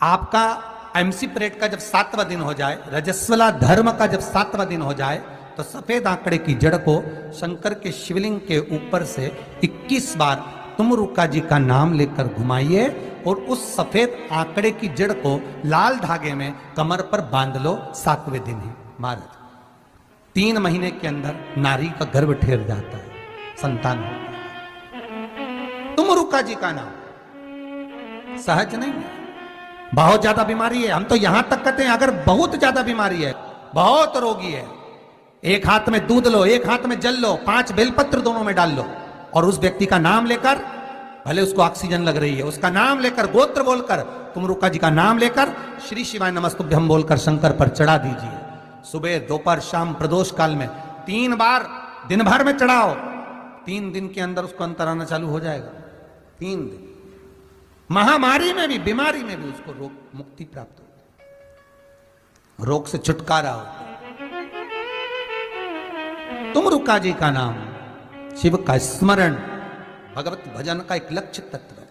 आपका MC parade का जब 7वां दिन हो जाए, रजस्वला धर्म का जब 7वां दिन हो जाए, तो सफेद आंकड़े की जड़ को शंकर के शिवलिंग के ऊपर से 21 बार तुमरुका जी का नाम लेकर घुमाइए और उस सफेद आंकड़े की जड़ को लाल धागे में कमर पर बांध लो 7वें दिन ही महाराज। 3 महीने के अंदर नारी का गर्भ ठहर जाता है, संतान होता है। तुमरुका जी का नाम सहज नहीं है। बहुत ज्यादा बीमारी है, हम तो यहां तक कहते हैं अगर बहुत ज्यादा बीमारी है, बहुत रोगी है, एक हाथ में दूध लो, एक हाथ में जल लो, 5 बेलपत्र दोनों में डाल लो और उस व्यक्ति का नाम लेकर, भले उसको ऑक्सीजन लग रही है, उसका नाम लेकर, गोत्र बोलकर, तुमरुका जी का नाम लेकर श्री शिवाय नमस्तुभ्यम बोलकर शंकर पर चढ़ा दीजिए। सुबह दोपहर शाम प्रदोष काल में 3 बार दिन भर में चढ़ाओ। 3 दिन के अंदर उसको अंतर आना चालू हो जाएगा। 3 दिन महामारी में भी, बीमारी में भी उसको रोग मुक्ति प्राप्त होती है, रोग से छुटकारा होता है। तुमरुका जी का नाम, शिव का स्मरण, भगवत भजन का एक लक्ष्य तत्व है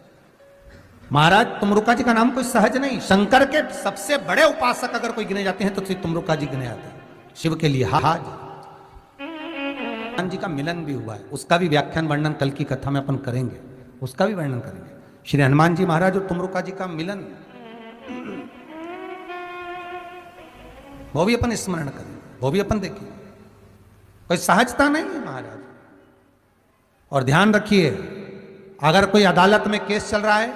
महाराज। तुमरुका जी का नाम कोई सहज नहीं। शंकर के सबसे बड़े उपासक अगर कोई गिने जाते हैं तो तुमरुका जी गिने जाते हैं। शिव के लिए हाज जी का मिलन भी हुआ है, उसका भी व्याख्यान वर्णन कल की कथा में अपन करेंगे, उसका भी वर्णन करेंगे। श्री हनुमान जी महाराज और तुमरुका जी का मिलन, वो भी अपन स्मरण करेंगे, वो भी अपन देखेंगे। कोई सहजता नहीं है महाराज। और ध्यान रखिए, अगर कोई अदालत में केस चल रहा है,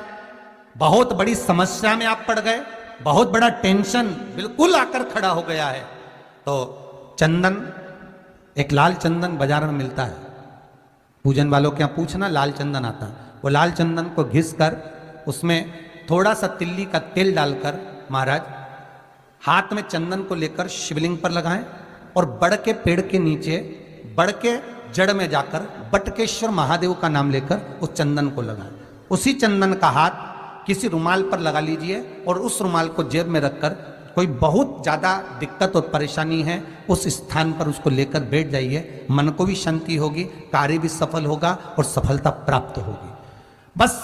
बहुत बड़ी समस्या में आप पड़ गए, बहुत बड़ा टेंशन बिल्कुल आकर खड़ा हो गया है, तो चंदन, एक लाल चंदन बाजार में मिलता है, पूजन वालों के यहाँ पूछना, लाल चंदन आता है। वो लाल चंदन को घिस कर उसमें थोड़ा सा तिल्ली का तेल डालकर महाराज हाथ में चंदन को लेकर शिवलिंग पर लगाएं और बड़ के पेड़ के नीचे, बड़ के जड़ में जाकर बटकेश्वर महादेव का नाम लेकर उस चंदन को लगाएं। उसी चंदन का हाथ किसी रुमाल पर लगा लीजिए और उस रुमाल को जेब में रखकर, कोई बहुत ज़्यादा दिक्कत और परेशानी है उस स्थान पर उसको लेकर बैठ जाइए। मन को भी शांति होगी, कार्य भी सफल होगा और सफलता प्राप्त होगी। बस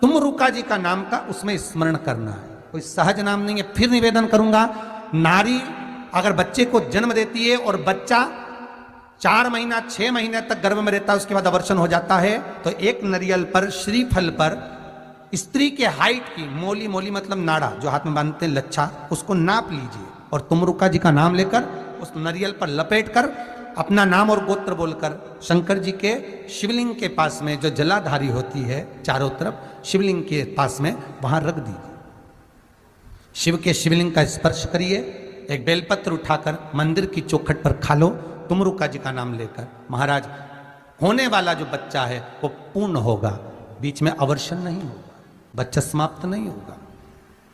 तुमरुका जी का नाम का उसमें स्मरण करना है, कोई सहज नाम नहीं है। फिर निवेदन करूंगा, नारी अगर बच्चे को जन्म देती है और बच्चा 4 महीना 6 महीने तक गर्भ में रहता है, उसके बाद अवर्षण हो जाता है, तो एक नारियल पर, श्रीफल पर स्त्री के हाइट की मोली, मोली मतलब नाड़ा जो हाथ में बांधते हैं, लच्छा, उसको नाप लीजिए और तुमरुका जी का नाम लेकर उस नारियल पर लपेट कर अपना नाम और गोत्र बोलकर शंकर जी के शिवलिंग के पास में जो जलाधारी होती है चारों तरफ, शिवलिंग के पास में वहां रख दीजिए। शिव के शिवलिंग का स्पर्श करिए, एक बेलपत्र उठाकर मंदिर की चौखट पर खा लो, तुमरुका जी का नाम लेकर। महाराज, होने वाला जो बच्चा है वो पूर्ण होगा, बीच में अवर्षण नहीं होगा, बच्चा समाप्त नहीं होगा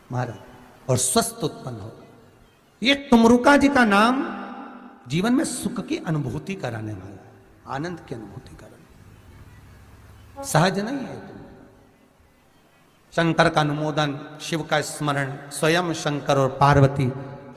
महाराज, और स्वस्थ उत्पन्न होगा। ये तुमरुका जी का नाम जीवन में सुख की अनुभूति कराने वाला है, आनंद की अनुभूति कराने, सहज नहीं है। शंकर का अनुमोदन, शिव का स्मरण, स्वयं शंकर और पार्वती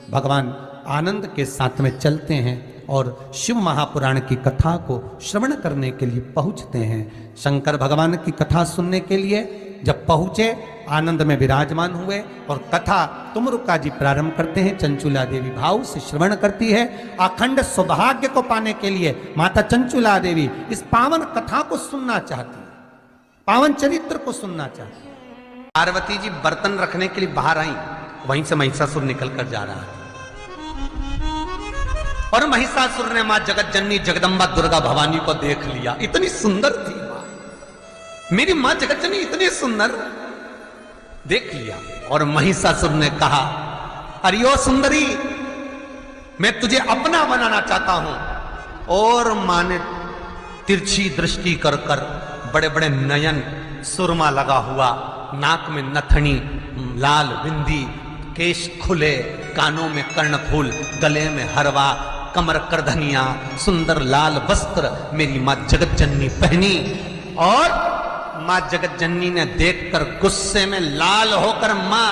भगवान आनंद के साथ में चलते हैं और शिव महापुराण की कथा को श्रवण करने के लिए पहुंचते हैं। शंकर भगवान की कथा सुनने के लिए जब पहुंचे, आनंद में विराजमान हुए और कथा तुमरुका जी प्रारंभ करते हैं। चंचुला देवी भाव से श्रवण करती है। अखंड सौभाग्य को पाने के लिए माता चंचुला देवी इस पावन कथा को सुनना चाहती है, पावन चरित्र को सुनना चाहती है। पार्वती जी बर्तन रखने के लिए बाहर आई, वहीं से महिषासुर निकल कर जा रहा है और महिषासुर ने मां जगत जननी जगदम्बा दुर्गा भवानी को देख लिया। इतनी सुंदर थी मां, मेरी मां जगत जननी इतनी सुंदर, देख लिया। और महिषासुर ने कहा, अरे ओ सुंदरी, मैं तुझे अपना बनाना चाहता हूं। और मां ने तिरछी दृष्टि कर कर, बड़े बड़े नयन, सुरमा लगा हुआ, नाक में नथनी, लाल बिंदी, केश खुले, कानों में कर्णफूल, गले में हरवा, कमर करधनिया, सुंदर लाल वस्त्र मेरी मां जगत जननी पहनी। और मां जगत जननी ने देखकर गुस्से में लाल होकर मां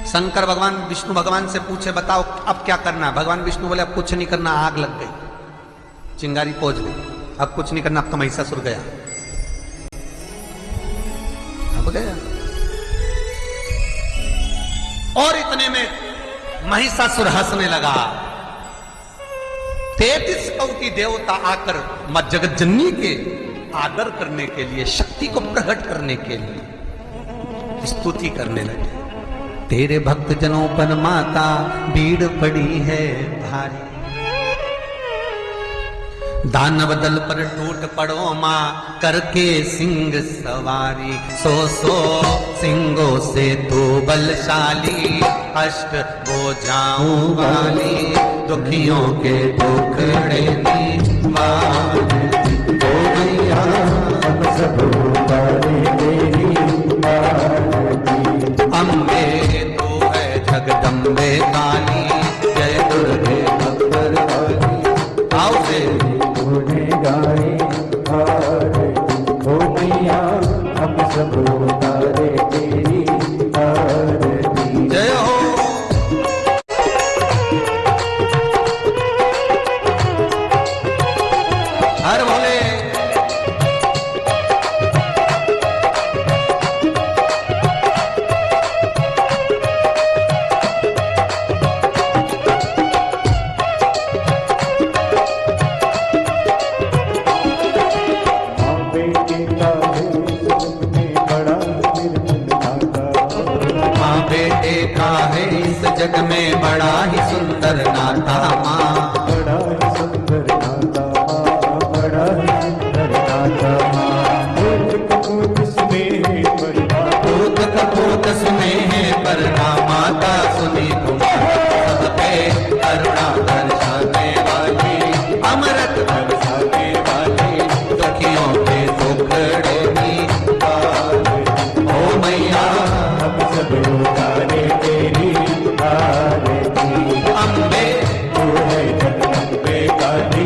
शंकर भगवान विष्णु भगवान से पूछे, बताओ अब क्या करना है? भगवान विष्णु बोले, अब कुछ नहीं करना, आग लग गई, चिंगारी पहुंच गई, अब कुछ नहीं करना, अब तो महिषासुर गया, अब गया। और इतने में महिषासुर हंसने लगा। 33 कोटि देवता आकर मां जगतजननी के आदर करने के लिए, शक्ति को प्रकट करने के लिए स्तुति करने लगे। तेरे भक्त जनों पर माता भीड़ पड़ी है भारी, दानव दल पर टूट पड़ो मां करके सिंह सवारी। सो सिंगों से तू बलशाली, अष्ट भुजाओं वाली, दुखियों के टुकड़े निवारती। ओ मैया हम सब उतारे तेरी आरती। अम्बे तू है जगदम्बे काली, जय दुर्गे अकबर वाली। आओ से गाए आरती। ओ मैया हम सब उतारे तेरी आरती। जय हो। हर भोले। जग में बड़ा ही सुंदर नाता माँ, बड़ा ही सुंदर नाता माँ, बड़ा ही सुंदर नाता माँ। पूत कपूत स्नेह पर, पूत कपूत स्नेह पर माता सुनी तुम्हारी, सब पे करुणा दर्शाने वाली, अमृत बरसाने वाली, दुखियों के टुकड़े निवारती। ओ मैया हम सब उतारे तेरी अम्बे तू है जगदम्बे काली,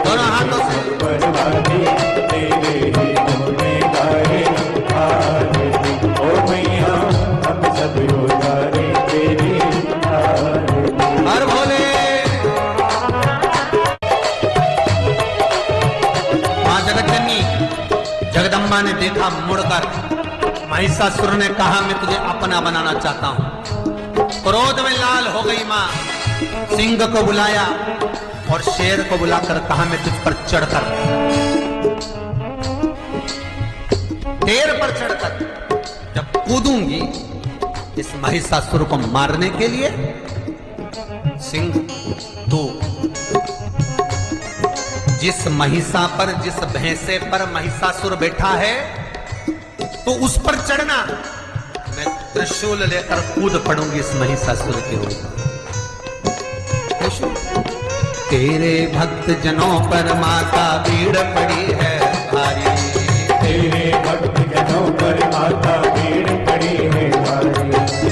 दोनों हाथों से परवानी, तेरे ही होने गाए आरती। ओ मैया हम सब उतारे तेरी आरती। हर भोले। मां जगतजननी जगदम्बा ने देखा मुड़कर, महिषासुर ने कहा मैं तुझे अपना बनाना चाहता हूं। क्रोध में लाल हो गई मां, सिंह को बुलाया और शेर को बुलाकर कहा मैं तुझ पर चढ़कर, पैर पर चढ़कर जब कूदूंगी इस महिषासुर को मारने के लिए, सिंह तू जिस महिषा पर, जिस भैंसे पर महिषासुर बैठा है तो उस पर चढ़ना, मैं त्रिशूल लेकर कूद पड़ूंगी इस महिषासुर के ऊपर। तेरे भक्त जनों पर माता भीड़ पड़ी है भारी, तेरे भक्त जनों पर माता भीड़ पड़ी है भारी।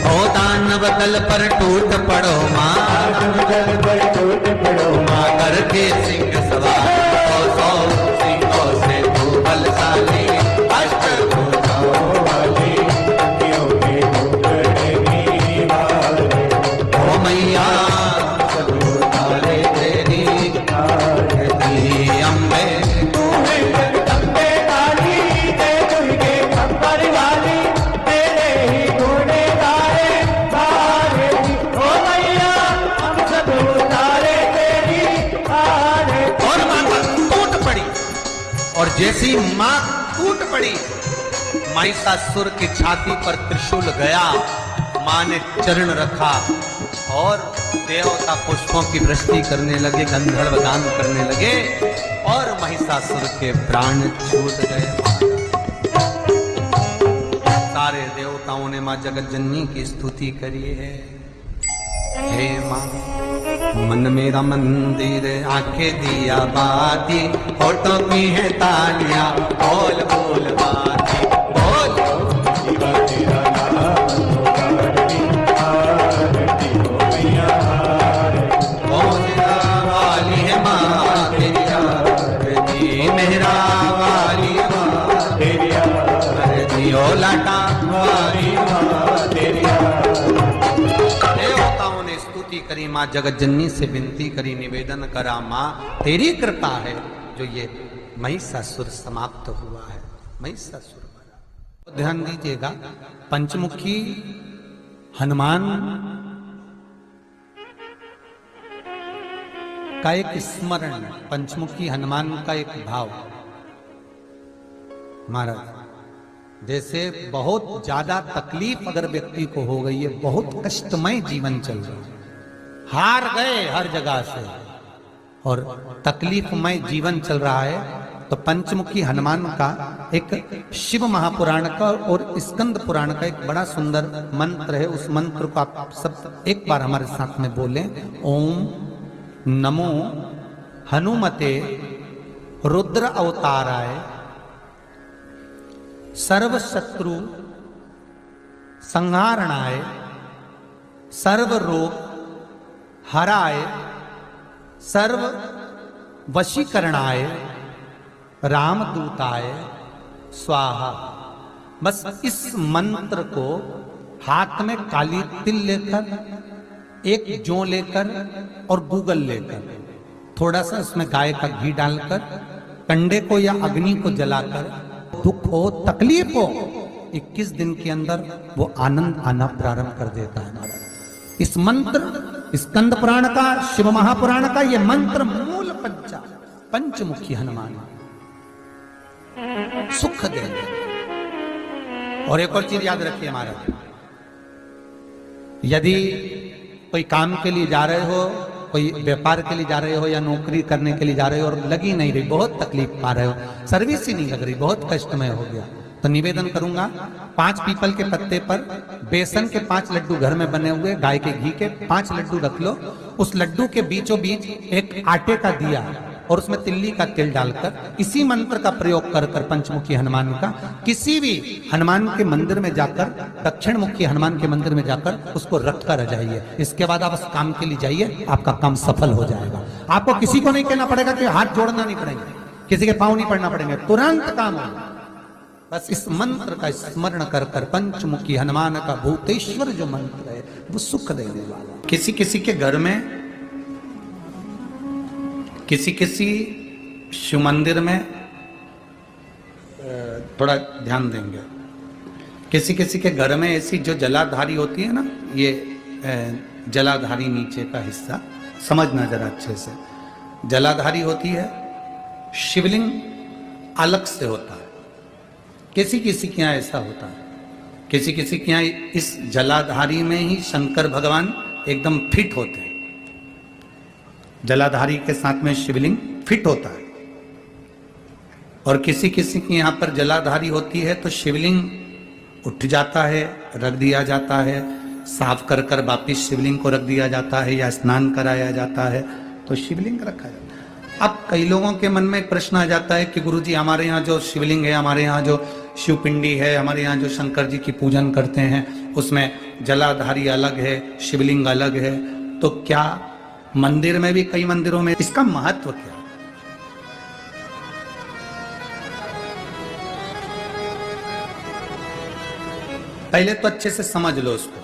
ओ दानव दल पर टूट पड़ो माँ, दानव दल पर टूट पड़ो माँ करके सिंह सवार। सौ सिंहों से तू बलशाली, अष्ट भुजाओं वाली, मैया सब उतारे तेरी आरती। अम्बे तू है जगदम्बे काली, जय दुर्गे अकबर वाली, तेरे ही गुण गाए आरती। ओ मैया हम सब उतारे तेरी आरती। और माता टूट पड़ी, और जैसी मां टूट पड़ी, महिषासुर की छाती पर त्रिशूल गया, मां ने चरण रखा और देवता पुष्पों की वृष्टि करने लगे, गंधर्व गान करने लगे और महिषासुर के प्राण छूट गए। सारे देवताओं ने मां जगतजननी की स्तुति करी है। हे मां मन मेरा मंदिर, आंखें दिया बाती, होठों की है तालियां, बोल बोल बाती, बोल तेरा वाली है मां तेरी आरती, मेरा वाली मां तेरी आरती, ओ लाटा वाली मां तेरी आरती। देवताओं ने स्तुति करी, मां जगतजननी से विनती करी, निवेदन करा मां तेरी कृपा है जो ये महिषासुर समाप्त हुआ है। महिषासुर ध्यान दीजिएगा, पंचमुखी हनुमान का एक स्मरण, पंचमुखी हनुमान का एक भाव। महाराज जैसे बहुत ज्यादा तकलीफ अगर व्यक्ति को हो गई है, बहुत कष्टमय जीवन चल रहा है, हार गए हर जगह से और तकलीफमय जीवन चल रहा है, तो पंचमुखी हनुमान का एक शिव महापुराण का और स्कंद पुराण का एक बड़ा सुंदर मंत्र है। उस मंत्र को आप सब एक बार हमारे साथ में बोलें। ओम नमो हनुमते रुद्र अवताराय सर्व शत्रु संहारणाय सर्व रोग हराय सर्व वशीकरणाय रामदूताय स्वाहा। बस इस मंत्र को हाथ में काली तिल लेकर, एक जौ लेकर और गूगल लेकर, थोड़ा सा उसमें गाय का घी डालकर, कंडे को या अग्नि को जलाकर, दुख हो तकलीफ हो, 21 दिन के अंदर वो आनंद आना प्रारंभ कर देता है। हमारा इस मंत्र, स्कंद पुराण का, शिव महापुराण का ये मंत्र मूल पंचमुखी हनुमान सुख देंगे। और एक और चीज याद रखिए महाराज, यदि कोई काम के लिए जा रहे हो, कोई व्यापार के लिए जा रहे हो या नौकरी करने के लिए जा रहे हो और लगी नहीं रही, बहुत तकलीफ पा रहे हो, सर्विस ही नहीं लग रही, बहुत कष्टमय हो गया, तो निवेदन करूंगा 5 पीपल के पत्ते पर बेसन के 5 लड्डू घर में बने हुए, गाय के घी के 5 लड्डू रख लो, उस लड्डू के बीचों बीच एक आटे का दिया और उसमें तिल्ली का तिल डालकर इसी मंत्र का प्रयोग कर कर पंचमुखी हनुमान का किसी भी हनुमान के मंदिर में जाकर, दक्षिण मुखी हनुमान के मंदिर में जाकर उसको रख कर जाइए। इसके बाद आप उस काम के लिए जाइए, आपका काम सफल हो जाएगा। आपको किसी को नहीं कहना पड़ेगा कि हाथ जोड़ना नहीं पड़ेंगे, किसी के पांव नहीं पड़ना पड़ेंगे, तुरंत काम होगा। बस इस मंत्र का स्मरण कर कर, पंचमुखी हनुमान का भूतेश्वर जो मंत्र है वो सुख देने वाला। किसी किसी के घर में, किसी किसी शिव मंदिर में, थोड़ा ध्यान देंगे, किसी किसी के घर में ऐसी जो जलाधारी होती है ना, ये जलाधारी नीचे का हिस्सा समझना जरा अच्छे से, जलाधारी होती है, शिवलिंग अलग से होता है। किसी किसी के यहाँ ऐसा होता है, किसी किसी के यहाँ इस जलाधारी में ही शंकर भगवान एकदम फिट होते हैं, जलाधारी के साथ में शिवलिंग फिट होता है। और किसी किसी के यहाँ पर जलाधारी होती है तो शिवलिंग उठ जाता है, रख दिया जाता है, साफ कर कर वापिस शिवलिंग को रख दिया जाता है या स्नान कराया जाता है तो शिवलिंग रखा जाता है। अब कई लोगों के मन में एक प्रश्न आ जाता है कि गुरुजी हमारे यहाँ जो शिवलिंग है, हमारे यहाँ जो शिवपिंडी है, हमारे यहाँ जो शंकर जी की पूजन करते हैं उसमें जलाधारी अलग है, शिवलिंग अलग है, तो क्या मंदिर में भी, कई मंदिरों में इसका महत्व क्या है? पहले तो अच्छे से समझ लो उसको।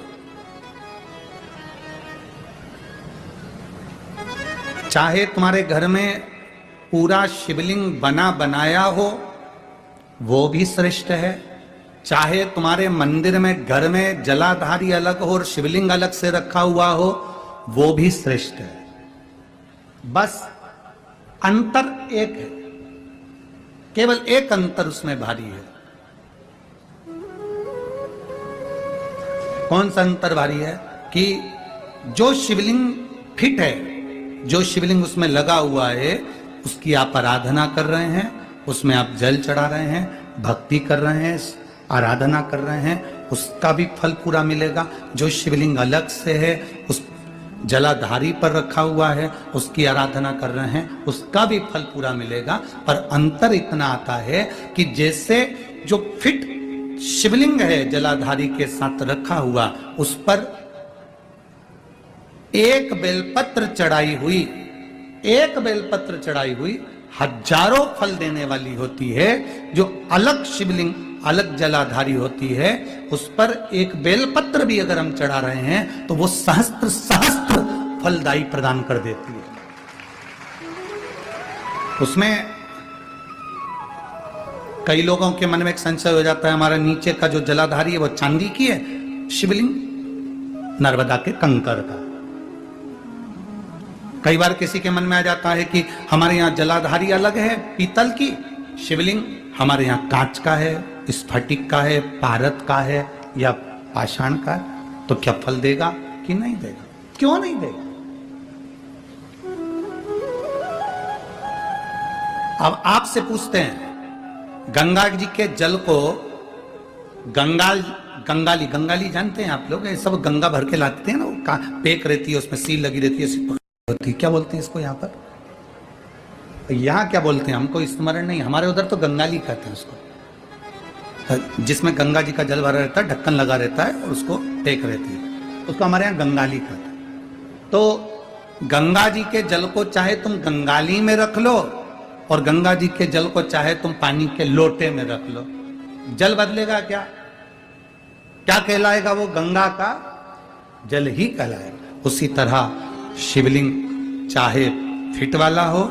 चाहे तुम्हारे घर में पूरा शिवलिंग बना बनाया हो वो भी श्रेष्ठ है, चाहे तुम्हारे मंदिर में, घर में जलाधारी अलग हो और शिवलिंग अलग से रखा हुआ हो वो भी श्रेष्ठ है। बस अंतर एक है, केवल एक अंतर उसमें भारी है। कौन सा अंतर भारी है? कि जो शिवलिंग फिट है, जो शिवलिंग उसमें लगा हुआ है, उसकी आप आराधना कर रहे हैं, उसमें आप जल चढ़ा रहे हैं, भक्ति कर रहे हैं, आराधना कर रहे हैं, उसका भी फल पूरा मिलेगा। जो शिवलिंग अलग से है, उस जलाधारी पर रखा हुआ है, उसकी आराधना कर रहे हैं, उसका भी फल पूरा मिलेगा। पर अंतर इतना आता है कि जैसे जो फिट शिवलिंग है जलाधारी के साथ रखा हुआ, उस पर एक बेलपत्र चढ़ाई हुई, एक बेलपत्र चढ़ाई हुई हजारों फल देने वाली होती है। जो अलग शिवलिंग, अलग जलाधारी होती है, उस पर एक बेलपत्र भी अगर हम चढ़ा रहे हैं तो वो सहस्त्र सहस्त्र फलदायी प्रदान कर देती है। उसमें कई लोगों के मन में एक संशय हो जाता है, हमारा नीचे का जो जलाधारी है वो चांदी की है शिवलिंग, नर्मदा के कंकर का। कई बार किसी के मन में आ जाता है कि हमारे यहाँ जलाधारी अलग है पीतल की, शिवलिंग हमारे यहाँ कांच का है, स्फटिक का है, पारद का है या पाषाण का है, तो क्या फल देगा कि नहीं देगा? क्यों नहीं देगा? अब आपसे पूछते हैं, गंगा जी के जल को गंगाली जानते हैं आप लोग? ये सब गंगा भर के लाते हैं ना, वो पेक रहती है, उसमें सील लगी रहती है, होती है, क्या बोलते हैं इसको यहाँ पर? यहाँ क्या बोलते हैं हमको स्मरण नहीं, हमारे उधर तो गंगाली कहते हैं उसको, जिसमें गंगा जी का जल भरा रहता है, ढक्कन लगा रहता है और उसको टेक रहती है, उसको हमारे यहाँ गंगाली कहते हैं। तो गंगा जी के जल को चाहे तुम गंगाली में रख लो और गंगा जी के जल को चाहे तुम पानी के लोटे में रख लो, जल बदलेगा क्या? क्या कहलाएगा वो? गंगा का जल ही कहलाएगा। उसी तरह शिवलिंग चाहे फिट वाला हो,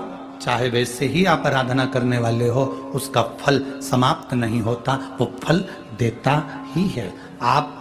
चाहे वैसे ही आप आराधना करने वाले हो, उसका फल समाप्त नहीं होता, वो फल देता ही है। आप